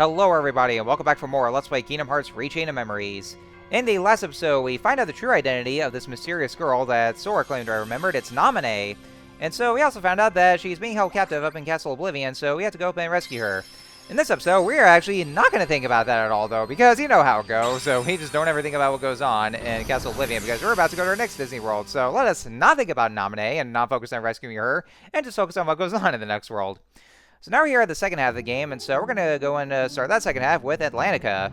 Hello everybody and welcome back for more Let's Play Kingdom Hearts Rechain of Memories. In the last episode, we find out the true identity of this mysterious girl that Sora claimed I remembered. It's Naminé. And so we also found out that she's being held captive up in Castle Oblivion, so we have to go up and rescue her. In this episode, we are actually not going to think about that at all, though, because you know how it goes, so we just don't ever think about what goes on in Castle Oblivion, because we're about to go to our next Disney World. So let us not think about Naminé and not focus on rescuing her, and just focus on what goes on in the next world. So now we're here at the second half of the game, and so we're going to go and start that second half with Atlantica.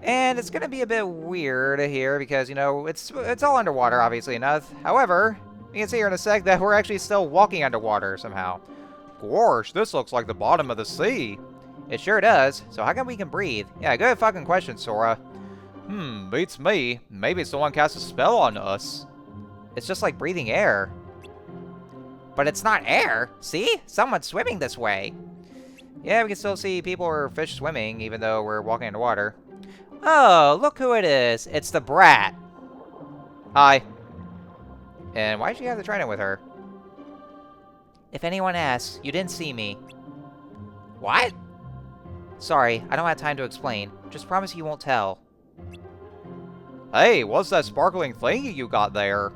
And it's going to be a bit weird here because, you know, it's all underwater, obviously enough. However, you can see here in a sec that we're actually still walking underwater somehow. Gosh, this looks like the bottom of the sea. It sure does. So how come we can breathe? Yeah, good fucking question, Sora. Beats me. Maybe someone cast a spell on us. It's just like breathing air. But it's not air. See? Someone's swimming this way. Yeah, we can still see people or fish swimming, even though we're walking underwater. Oh, look who it is. It's the Brat. Hi. And why did she have the trident with her? If anyone asks, you didn't see me. What? Sorry, I don't have time to explain. Just promise you won't tell. Hey, what's that sparkling thing you got there?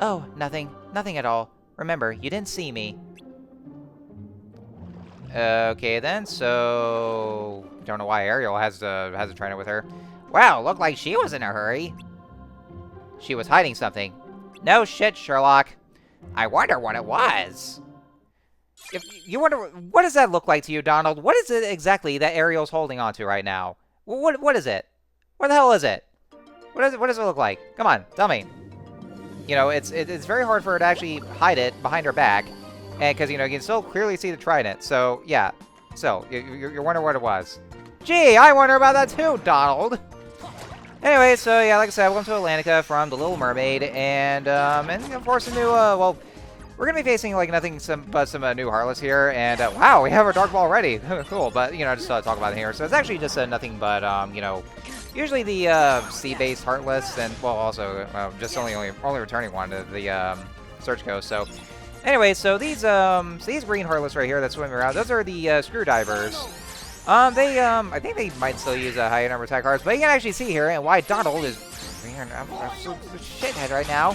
Oh, nothing. Nothing at all. Remember, you didn't see me. Okay then, so... Don't know why Ariel has a trident with her. Wow, looked like she was in a hurry. She was hiding something. No shit, Sherlock. I wonder what it was. If you wonder, what does that look like to you, Donald? What is it exactly that Ariel's holding onto right now? What is it? What the hell is it? What does it look like? Come on, tell me. You know, it's very hard for her to actually hide it behind her back, and because you know you can still clearly see the trident. So yeah, so you're wondering what it was. Gee, I wonder about that too, Donald. Anyway, so yeah, like I said, welcome to Atlantica from The Little Mermaid, and of course a new well, we're gonna be facing like nothing but some new Heartless here, and wow, we have our Dark Ball already. Cool, but you know, just talk about it here. So it's actually just nothing but you know. Usually the sea-based Heartless, and well, also just only returning one to the Search Coast. So, anyway, so these green Heartless right here that swim around, those are the Screwdivers. I think they might still use a higher number of attack cards, but you can actually see here and why Donald is an absolute shithead right now.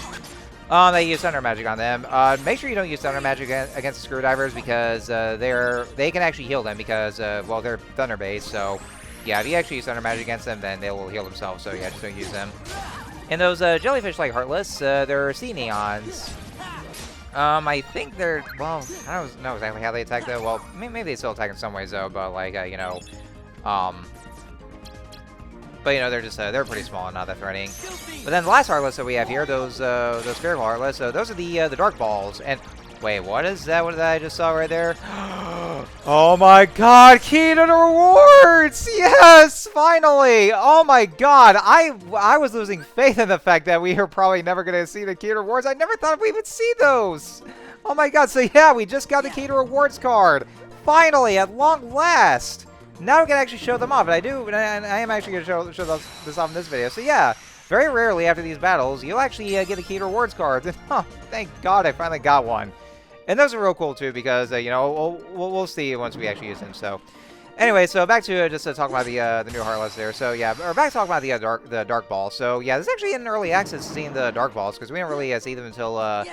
They use Thunder Magic on them. Make sure you don't use Thunder Magic against the Screwdivers because they can actually heal them because well they're Thunder based. So. Yeah, if you actually use Thunder Magic against them, then they will heal themselves, so yeah, just don't use them. And those jellyfish-like Heartless, they're Sea Neons. I think they're, well, I don't know exactly how they attack, though. Well, maybe they still attack in some ways, though, but, like, you know, but, you know, they're just, they're pretty small and not that threatening. But then the last Heartless that we have here, those spherical Heartless, those are the Dark Balls. And, wait, what is that? What did I just saw right there? Oh my god, key to the rewards! Yes, finally! Oh my god, I was losing faith in the fact that we were probably never going to see the key to rewards. I never thought we would see those! Oh my god, so yeah, we just got the key to rewards card! Finally, at long last! Now we can actually show them off, and I am actually going to show this off in this video. So yeah, very rarely after these battles, you'll actually get a key to rewards card. Huh, thank god I finally got one. And those are real cool too because you know we'll see once we actually use them. So anyway, so back to just to talk about the new Heartless there. So yeah, or back to talk about the Dark Ball. So yeah, this is actually in early access seeing the Dark Balls because we didn't really see them until oh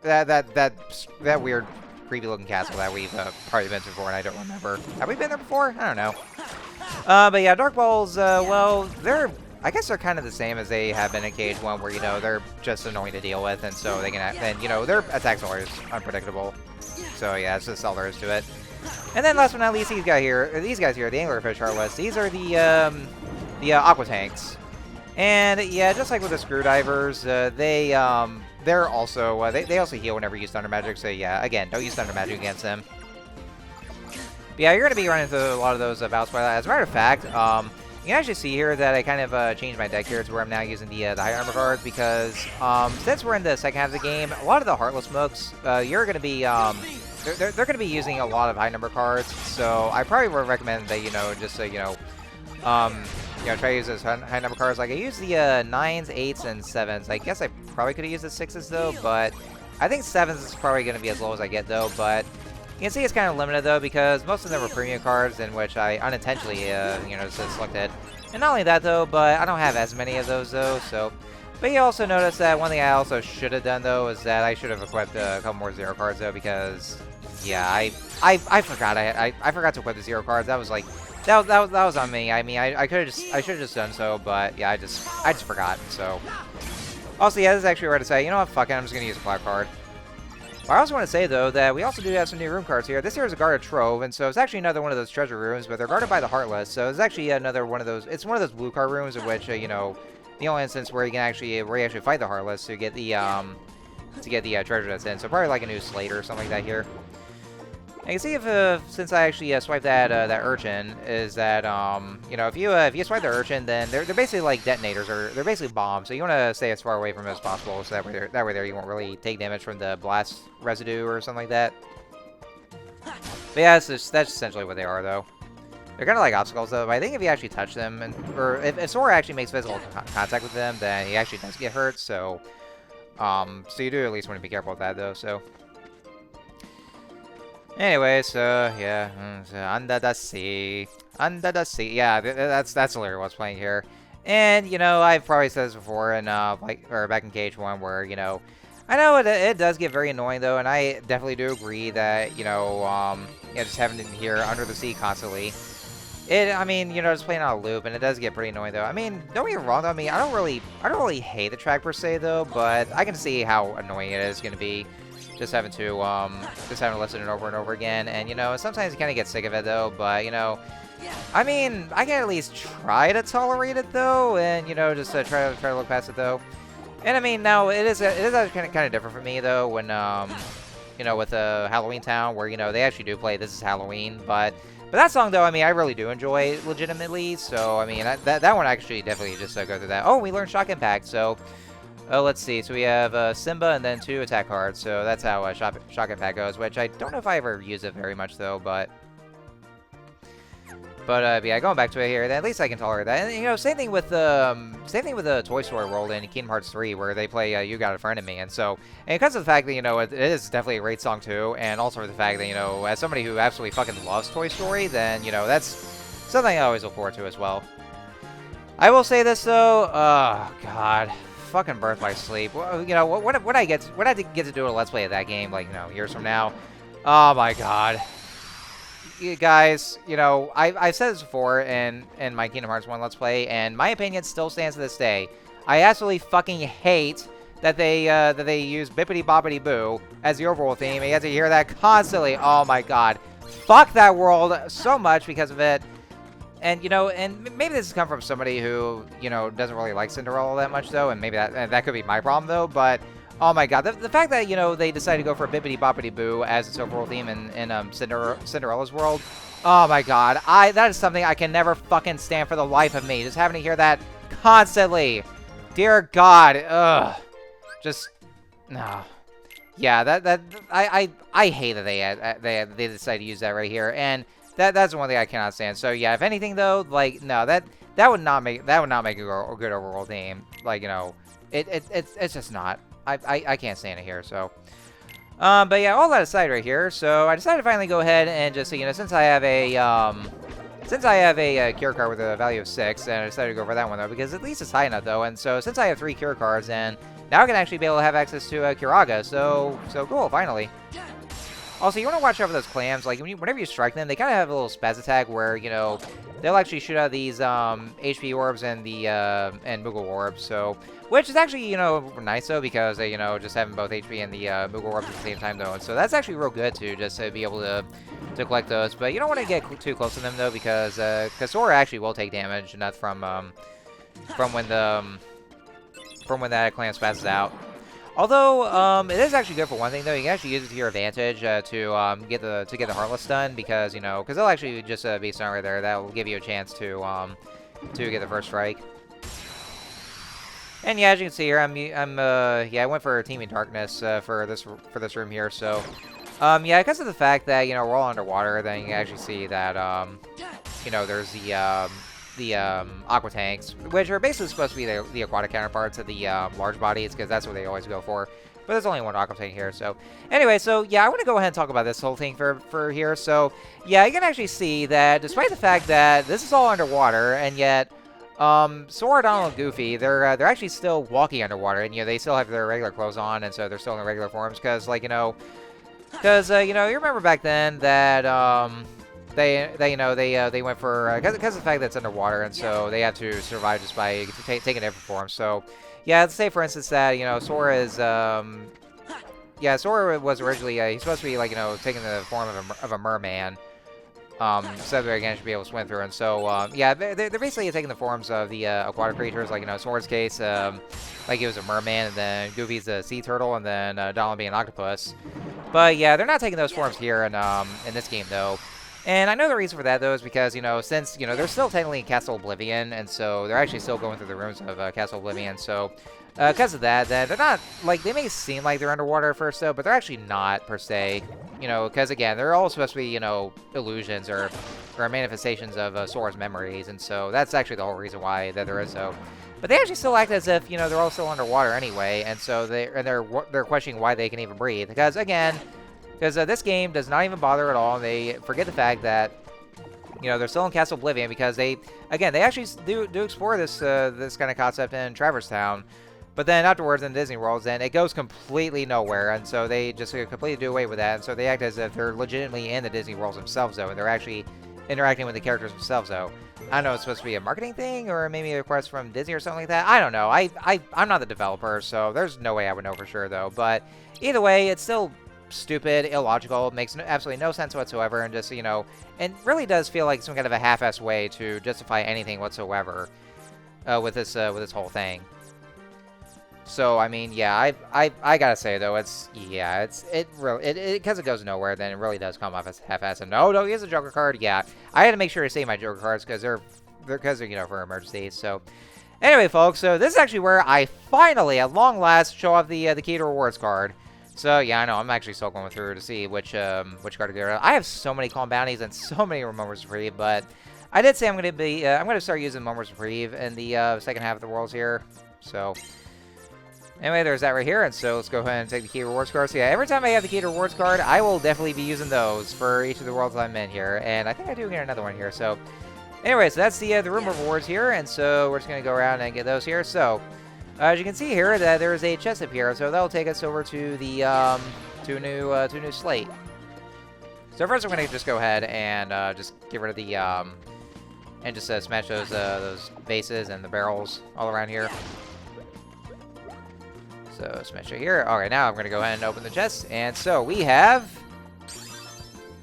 that weird creepy looking castle that we've probably been to before and I don't remember. Have we been there before? I don't know. But yeah, Dark Balls. Well, I guess they're kind of the same as they have been in Cage 1, where, you know, they're just annoying to deal with, and so they can, and, you know, their attacks are always unpredictable. So, yeah, it's just all there is to it. And then, last but not least, these guys here, the Anglerfish Heartless, these are the Aqua Tanks. And, yeah, just like with the Screwdivers, they're also, they also heal whenever you use Thunder Magic, so, yeah, again, don't use Thunder Magic against them. But, yeah, you're going to be running into a lot of those bouts by that. As a matter of fact, you can actually see here that I kind of changed my deck here to where I'm now using the high armor cards because since we're in the second half of the game, a lot of the Heartless mooks, you're going to be they're going to be using a lot of high number cards. So I probably would recommend that you know just you know try to use those high number cards. Like I use the 9s, 8s, and 7s. I guess I probably could have used the 6s though, but I think 7s is probably going to be as low as I get though. But You can see it's kind of limited, though, because most of them were premium cards, in which I unintentionally, you know, just selected. And not only that, though, but I don't have as many of those, though, so... But you also notice that one thing I also should have done, though, is that I should have equipped a couple more 0 cards, though, because... Yeah, I forgot I forgot to equip the 0 cards. That was like... That was on me. I mean, I should have just done so, but yeah, I just forgot, so... Also, yeah, this is actually right to say, you know what, fuck it, I'm just gonna use a cloud card. But I also want to say, though, that we also do have some new room cards here. This here is a guarded trove, and so it's actually another one of those treasure rooms, but they're guarded by the Heartless, so it's actually another one of those... It's one of those blue card rooms in which, you know, the only instance where you can actually... Where you actually fight the Heartless to get the, treasure that's in. So probably like a new slate or something like that here. And you can see if, since I actually swiped that urchin, is that, you know, if you swipe the urchin, then they're basically like detonators, or they're basically bombs. So you want to stay as far away from them as possible, so that way you won't really take damage from the blast residue or something like that. But yeah, that's essentially what they are, though. They're kind of like obstacles, though. But I think if you actually touch them, or if Sora actually makes physical contact with them, then he actually does get hurt. So, so you do at least want to be careful with that, though. So. Anyway, so yeah, under the sea, yeah, that's literally what's playing here. And you know, I've probably said this before, and back in Cage 1, where you know, I know it does get very annoying though, and I definitely do agree that you know, yeah, just having it here under the sea constantly. I mean, you know, just playing on a loop, and it does get pretty annoying though. I mean, don't get me wrong though. I mean, I don't really hate the track per se though, but I can see how annoying it is going to be. Just having to listen it over and over again, and you know, sometimes you kind of get sick of it though. But you know, I mean, I can at least try to tolerate it though, and you know, just try to look past it though. And I mean, now it is kind of different for me though when you know, with Halloween Town, where you know they actually do play This Is Halloween, but that song though, I mean, I really do enjoy legitimately. So I mean, that one actually definitely just go through that. Oh, we learned Shock Impact, so. Oh, let's see. So we have Simba and then 2 attack cards. So that's how Shock Impact goes, which I don't know if I ever use it very much, though, but yeah, going back to it here, at least I can tolerate that. And, you know, same thing with the Toy Story world in Kingdom Hearts 3, where they play You Got a Friend in Me. And so, and because of the fact that, you know, it is definitely a great song, too, and also for the fact that, you know, as somebody who absolutely fucking loves Toy Story, then, you know, that's something I always look forward to as well. I will say this, though. Oh, God. Fucking Birth by Sleep. Well, you know, when I get to do a Let's Play of that game, like, you know, years from now, oh my god. You guys, you know, I've said this before in my Kingdom Hearts 1 Let's Play, and my opinion still stands to this day. I absolutely fucking hate that they use Bippity Boppity Boo as the overall theme, and you have to hear that constantly. Oh my god. Fuck that world so much because of it. And, you know, and maybe this has come from somebody who, you know, doesn't really like Cinderella that much, though, and maybe that could be my problem, though, but, oh my god, the fact that, you know, they decided to go for Bippity Boppity Boo as its overall theme in Cinderella's world, oh my god, that is something I can never fucking stand for the life of me, just having to hear that constantly. Dear god, ugh, just, no. Yeah, I hate that they decided to use that right here, and that's the one thing I cannot stand. So yeah, if anything though, like no, that would not make a good overall theme. Like, you know, it's just not. I can't stand it here. So, but yeah, all that aside right here. So I decided to finally go ahead and just, you know, since I have a cure card with a value of 6, and I decided to go for that one though because at least it's high enough though. And so since I have 3 cure cards, and now I can actually be able to have access to Curaga. So cool, finally. Also, you want to watch out for those clams. Like, whenever you strike them, they kind of have a little spaz attack where, you know, they'll actually shoot out these HP orbs and the Moogle orbs. So, which is actually, you know, nice though because you know, just having both HP and the Moogle orbs at the same time though. And so that's actually real good too, just to be able to collect those. But you don't want to get too close to them though because Sora actually will take damage, and that's from when that clam spazzes out. Although, it is actually good for one thing, though. You can actually use it to your advantage to get the Heartless stun, because, you know, because they'll actually just be stunned right there. That will give you a chance to get the first strike. And yeah, as you can see here, I went for Teaming Darkness for this room here. So, yeah, because of the fact that, you know, we're all underwater, then you can actually see that you know, there's the aqua tanks, which are basically supposed to be the aquatic counterparts of the large bodies, because that's what they always go for. But there's only one rock thing here, so... Anyway, so, yeah, I want to go ahead and talk about this whole thing for here. So, yeah, you can actually see that despite the fact that this is all underwater, and yet... Sora, Donald, and Goofy, they're actually still walking underwater, and, you know, they still have their regular clothes on, and so they're still in their regular forms, because, like, you know... Because, you know, you remember back then that, they went for, because of the fact that it's underwater, and so they have to survive just by taking different forms. So, yeah, let's say, for instance, that, you know, Sora is, yeah, Sora was originally, he's supposed to be, like, you know, taking the form of a merman, so that again should be able to swim through. And so, yeah, they're basically taking the forms of the aquatic creatures, like, you know, Sora's case, like he was a merman, and then Goofy's a sea turtle, and then Donald being an octopus. But yeah, they're not taking those forms here in this game though. And I know the reason for that though is because, you know, since, you know, they're still technically in Castle Oblivion, and so they're actually still going through the rooms of Castle Oblivion. So because of that, then they're not, like, they may seem like they're underwater at first though, but they're actually not per se. You know, because again, they're all supposed to be, you know, illusions or manifestations of Sora's memories, and so that's actually the whole reason why that there is so. But they actually still act as if, you know, they're all still underwater anyway, and so they're questioning why they can even breathe. Because again, this game does not even bother at all. They forget the fact that, you know, they're still in Castle Oblivion because they actually do explore this this kind of concept in Traverse Town. But then afterwards in Disney World, then it goes completely nowhere, and so they just completely do away with that, and so they act as if they're legitimately in the Disney Worlds themselves, though, and they're actually interacting with the characters themselves, though. I don't know, it's supposed to be a marketing thing, or maybe a request from Disney or something like that. I don't know. I'm not the developer, so there's no way I would know for sure, though. But either way, it's still stupid, illogical, makes absolutely no sense whatsoever, and just, you know, and really does feel like some kind of a half-assed way to justify anything whatsoever with this whole thing. So I mean, yeah, I gotta say though, it really because it goes nowhere, then it really does come off as half-assed. And no, don't use a Joker card. Yeah, I had to make sure to save my Joker cards because they're you know, for emergencies. So anyway, folks, so this is actually where I finally, at long last, show off the key to rewards card. So yeah, I know I'm actually still going through to see which card to get rid of. I have so many calm bounties and so many moments of reprieve, but I did say I'm gonna start using moments of reprieve in the second half of the worlds here. So. Anyway, there's that right here, and so let's go ahead and take the key rewards card. So yeah, every time I have the key to rewards card, I will definitely be using those for each of the worlds I'm in here, and I think I do get another one here. So anyway, so that's the room of rewards here, and so we're just going to go around and get those here. So as you can see here, that there is a chest up here, so that'll take us over to the to a new slate. So first we're going to just go ahead and just get rid of the and just smash those bases and the barrels all around here. So smash it here. All right, now I'm going to go ahead and open the chest. And so we have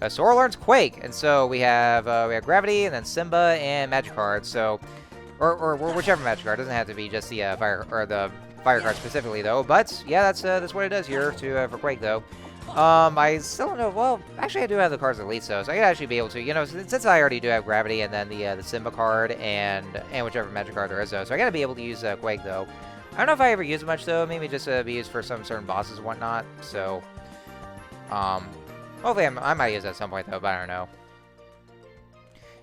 Sora learns Quake. And so we have Gravity, and then Simba, and Magic Card. So, or whichever Magic Card. It doesn't have to be just the fire card specifically though. But yeah, that's what it does here for Quake though. I still don't know. Well, actually, I do have the cards at least though, so I could actually be able to, you know, since I already do have Gravity, and then the Simba card, and whichever Magic Card there is though. So I gotta be able to use Quake though. I don't know if I ever use it much, though. Maybe just be used for some certain bosses and whatnot. So, hopefully I might use it at some point, though, but I don't know.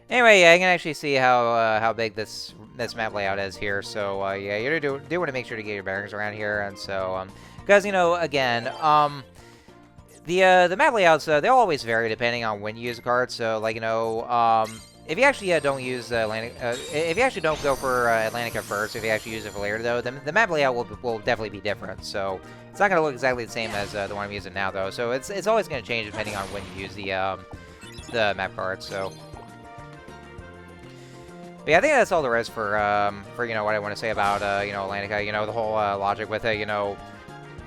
Anyway, yeah, I can actually see how big this map layout is here. So, yeah, you do want to make sure to get your bearings around here. And so, because, you know, again, the map layouts, they'll always vary depending on when you use a card. So, like, you know, if you actually don't use Atlantica, if you actually don't go for Atlantica first, if you actually use it for later, though, then the map layout will definitely be different. So it's not going to look exactly the same as the one I'm using now, though. So it's always going to change depending on when you use the map card. So, but yeah, I think that's all there is for you know, what I want to say about you know, Atlantica. You know, the whole logic with it. You know.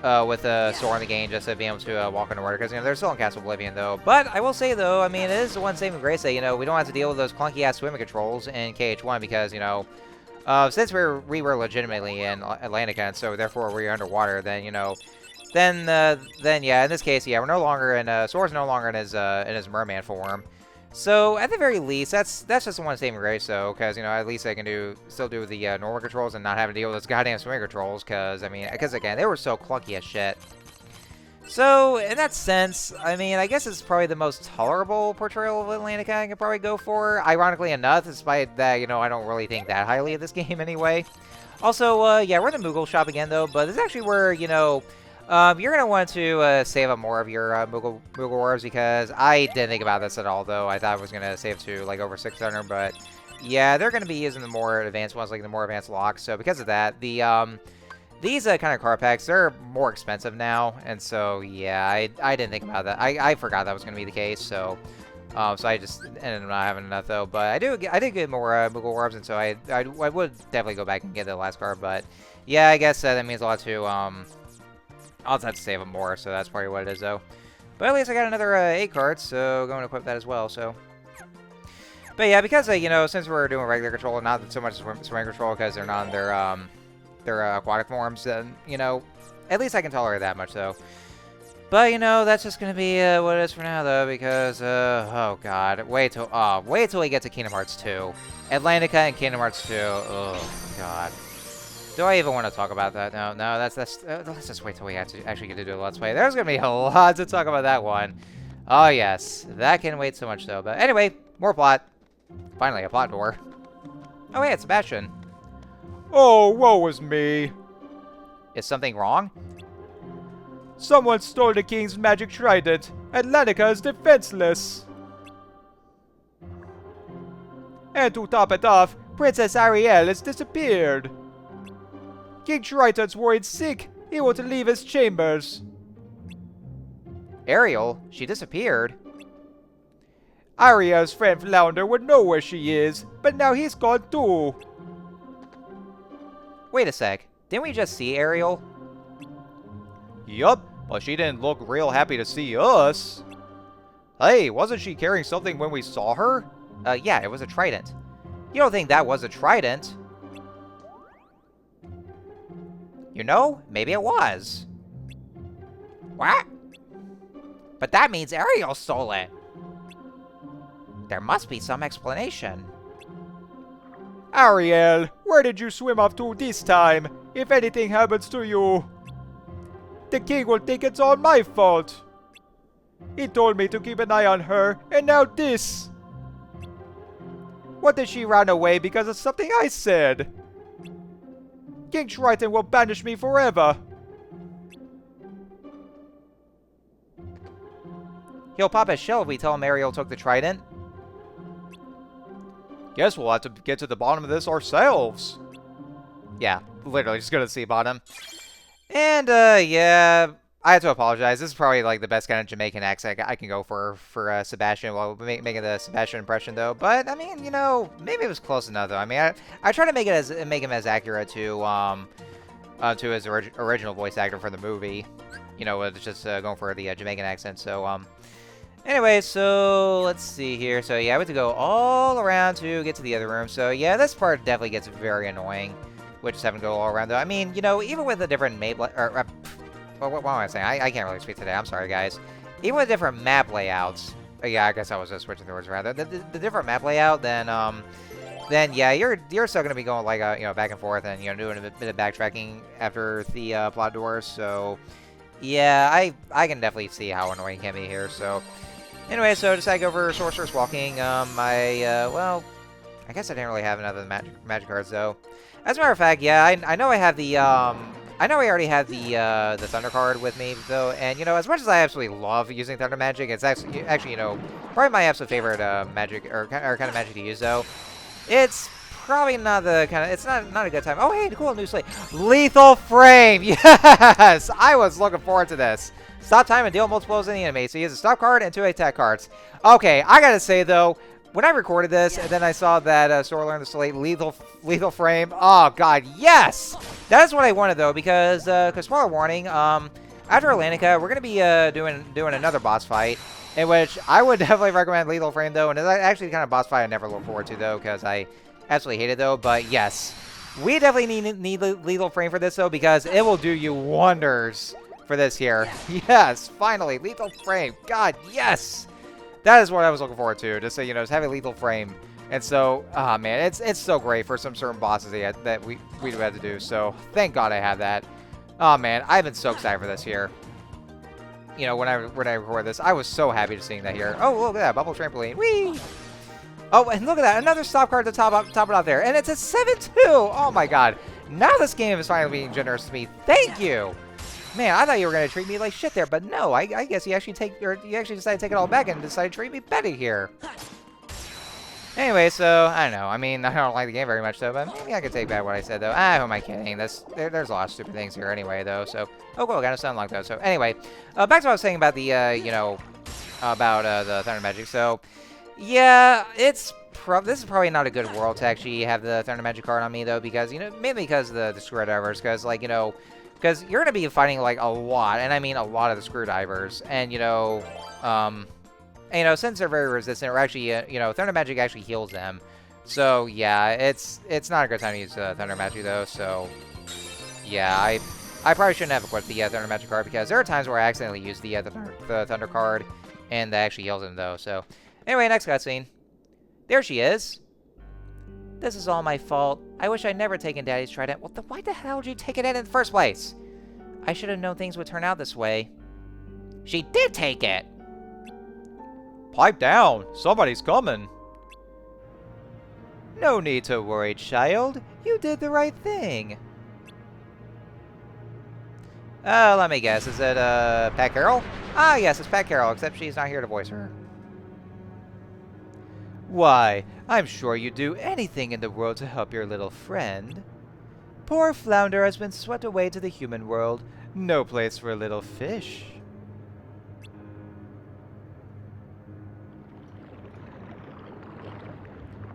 With Sora in the game, just to be able to walk underwater, because, you know, they're still in Castle Oblivion, though. But I will say, though, I mean, it is the one saving grace that, you know, we don't have to deal with those clunky-ass swimming controls in KH1, because, you know, since we were legitimately in Atlantica, and so, therefore, we're underwater, then, you know, then, yeah, in this case, yeah, we're no longer in, Sora's no longer in his merman form. So, at the very least, that's just the one saving grace, though, because, you know, at least I can still do the normal controls and not have to deal with those goddamn swimming controls, because, I mean, again, they were so clunky as shit. So, in that sense, I mean, I guess it's probably the most tolerable portrayal of Atlantica I can probably go for, ironically enough, despite that, you know, I don't really think that highly of this game anyway. Also, yeah, we're in the Moogle shop again, though, but this is actually where, you know, You're going to want to save up more of your Moogle Orbs, because I didn't think about this at all, though. I thought I was going to save to, like, over 600, but yeah, they're going to be using the more advanced ones, like the more advanced locks. So because of that, these kind of card packs, they're more expensive now, and so yeah, I didn't think about that. I forgot that was going to be the case, so I just ended up not having enough, though. But I did get more Moogle Orbs, and so I would definitely go back and get the last card, but yeah, I guess that means a lot too. I'll just have to save them more, so that's probably what it is, though. But at least I got another 8 cards, so going to equip that as well, so. But yeah, because, you know, since we're doing regular control, not so much swim control, because they're not in their aquatic forms, then, you know, at least I can tolerate that much, though. But, you know, that's just going to be what it is for now, though, because, oh, God. Wait till we get to Kingdom Hearts 2. Atlantica and Kingdom Hearts 2. Oh, God. Do I even want to talk about that? No, let's just wait till we actually get to do a Let's Play. There's going to be a lot to talk about that one. Oh, yes. That can wait so much, though. But anyway, more plot. Finally, a plot door. Oh, hey, it's Sebastian. Oh, woe is me. Is something wrong? Someone stole the king's magic trident. Atlantica is defenseless. And to top it off, Princess Ariel has disappeared. King Triton's worried sick. He won't leave his chambers. Ariel? She disappeared? Ariel's friend Flounder would know where she is, but now he's gone too. Wait a sec. Didn't we just see Ariel? Yup, but she didn't look real happy to see us. Hey, wasn't she carrying something when we saw her? Yeah, it was a trident. You don't think that was a trident? You know, maybe it was. What? But that means Ariel stole it. There must be some explanation. Ariel, where did you swim off to this time? If anything happens to you, the king will think it's all my fault. He told me to keep an eye on her, and now this. What did she run away because of something I said? King Triton will banish me forever. He'll pop his shell if we tell him Ariel took the trident. Guess we'll have to get to the bottom of this ourselves. Yeah, literally just gonna see bottom. And, yeah, I have to apologize. This is probably, like, the best kind of Jamaican accent I can go for Sebastian while making the Sebastian impression, though. But, I mean, you know, maybe it was close enough, though. I mean, I try to make him as accurate to his original voice actor for the movie. You know, it's just going for the Jamaican accent, so, anyway, so let's see here. So, yeah, I have to go all around to get to the other room. So, yeah, this part definitely gets very annoying. Which is having to go all around, though. I mean, you know, even with the different map... what am I saying? I can't really speak today. I'm sorry, guys. Even with different map layouts... yeah, I guess I was just switching the words around. The different map layout, then yeah, you're still going to be going, like, you know, back and forth and, you know, doing a bit of backtracking after the plot doors. So, yeah, I can definitely see how annoying it can be here. So, anyway, so decided to go for Sorcerer's Walking. Well, I guess I didn't really have enough of the magic cards, though. As a matter of fact, yeah, I know I have the, I know I already have the Thunder card with me, though, and, you know, as much as I absolutely love using Thunder Magic, it's actually, you know, probably my absolute favorite magic, or kind of magic to use, though. It's probably not the kind of, it's not a good time. Oh, hey, cool, new slate. Lethal Frame! Yes! I was looking forward to this. Stop time and deal multiple blows in the enemy, so you use a stop card and 2 attack cards. Okay, I gotta say, though, when I recorded this, and then I saw that Sora learned the slate lethal frame. Oh God, yes! That is what I wanted, though, because spoiler warning. After Atlantica, we're gonna be doing another boss fight, in which I would definitely recommend lethal frame, though, and it's actually the kind of boss fight I never look forward to, though, because I absolutely hate it, though. But yes, we definitely need lethal frame for this, though, because it will do you wonders for this here. Yes, finally, lethal frame. God, yes. That is what I was looking forward to, just so you know, just having lethal frame. And so, man, it's so great for some certain bosses that we do have to do. So, thank God I have that. Oh, man, I've been so excited for this here. You know, when I record this, I was so happy to seeing that here. Oh, look at that, bubble trampoline. Whee! Oh, and look at that, another stop card to top it out there. And it's a 7-2. Oh, my God. Now this game is finally being generous to me. Thank you. Man, I thought you were gonna treat me like shit there, but no. I guess you actually decided to take it all back and decided to treat me better here. Anyway, so I don't know. I mean, I don't like the game very much though, but maybe I could take back what I said though. Ah, who am I kidding? There's a lot of stupid things here anyway though. So oh cool, got a stun lock though. So anyway, back to what I was saying about the about the Thunder Magic. So yeah, this is probably not a good world to actually have the Thunder Magic card on me though, because mainly because of the screwdrivers, because like because you're gonna be fighting like a lot, and I mean a lot of the screwdrivers, and since they're very resistant, or actually, Thunder Magic actually heals them. So, yeah, it's not a good time to use Thunder Magic, though. So, yeah, I probably shouldn't have equipped the Thunder Magic card, because there are times where I accidentally use the Thunder card, and that actually heals them, though. So, anyway, next cutscene. There she is. This is all my fault. I wish I'd never taken Daddy's trident. Well, then why the hell did you take it in the first place? I should have known things would turn out this way. She did take it! Pipe down! Somebody's coming! No need to worry, child. You did the right thing. Let me guess. Is it, Pat Carroll? Ah, yes, it's Pat Carroll, except she's not here to voice her. Why, I'm sure you'd do anything in the world to help your little friend. Poor Flounder has been swept away to the human world. No place for a little fish.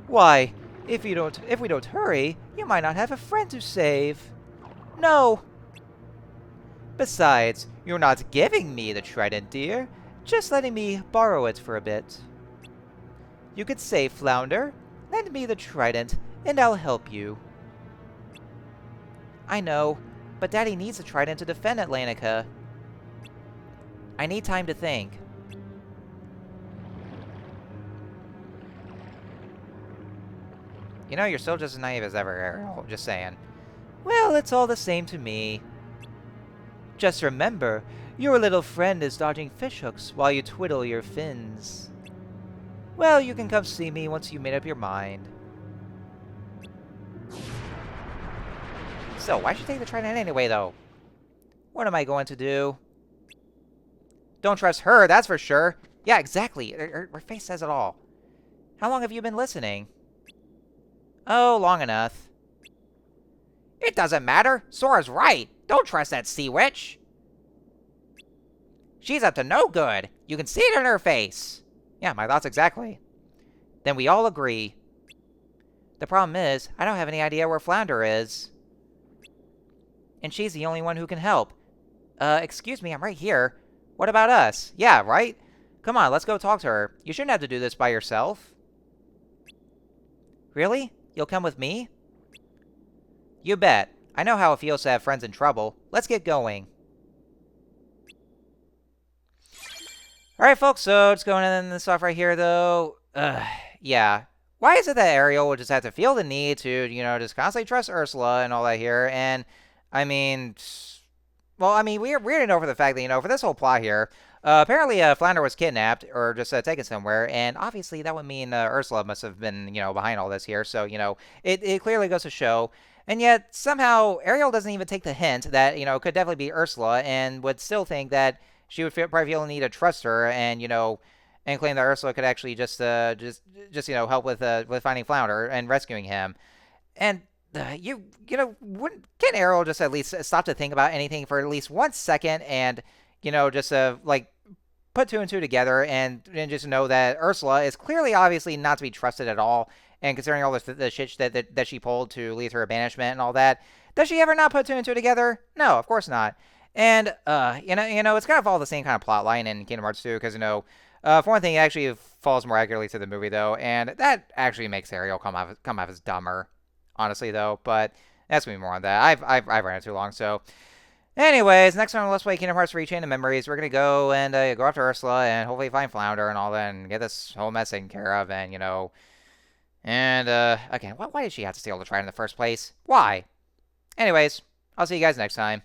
Why, if we don't hurry, you might not have a friend to save. No. Besides, you're not giving me the trident, dear. Just letting me borrow it for a bit. You could save Flounder. Lend me the trident, and I'll help you. I know, but Daddy needs the trident to defend Atlantica. I need time to think. You're still just as naive as ever, Ariel. Just saying. Well, it's all the same to me. Just remember, your little friend is dodging fishhooks while you twiddle your fins. Well, you can come see me once you made up your mind. So, why should you take the trident anyway, though? What am I going to do? Don't trust her, that's for sure. Yeah, exactly. Her face says it all. How long have you been listening? Oh, long enough. It doesn't matter. Sora's right. Don't trust that sea witch. She's up to no good. You can see it in her face. Yeah, my thoughts exactly. Then we all agree. The problem is, I don't have any idea where Flounder is. And she's the only one who can help. Excuse me, I'm right here. What about us? Yeah, right? Come on, let's go talk to her. You shouldn't have to do this by yourself. Really? You'll come with me? You bet. I know how it feels to have friends in trouble. Let's get going. Alright, folks, so just going in this off right here, though. Yeah. Why is it that Ariel would just have to feel the need to, just constantly trust Ursula and all that here? And, I mean, we're reading over the fact that, for this whole plot here, apparently Flounder was kidnapped or just taken somewhere, and obviously that would mean Ursula must have been, behind all this here. So, it clearly goes to show. And yet, somehow, Ariel doesn't even take the hint that, it could definitely be Ursula, and would still think that she would probably feel the need to trust her, and, and claim that Ursula could actually just help with finding Flounder and rescuing him. And wouldn't can Ariel just at least stop to think about anything for at least 1 second, and just put two and two together, and just know that Ursula is clearly, obviously, not to be trusted at all. And considering all the shit that she pulled to lead to her banishment and all that, does she ever not put two and two together? No, of course not. And it's kind of all the same kind of plot line in Kingdom Hearts 2, because for one thing, it actually falls more accurately to the movie though, and that actually makes Ariel come off as dumber, honestly though. But that's gonna be more on that. I've ran it too long. So, anyways, next time on Let's Play Kingdom Hearts 3 Chain of Memories, we're gonna go and go after Ursula and hopefully find Flounder and all that, and get this whole mess taken care of. And again, why did she have to steal the trident in the first place? Why? Anyways, I'll see you guys next time.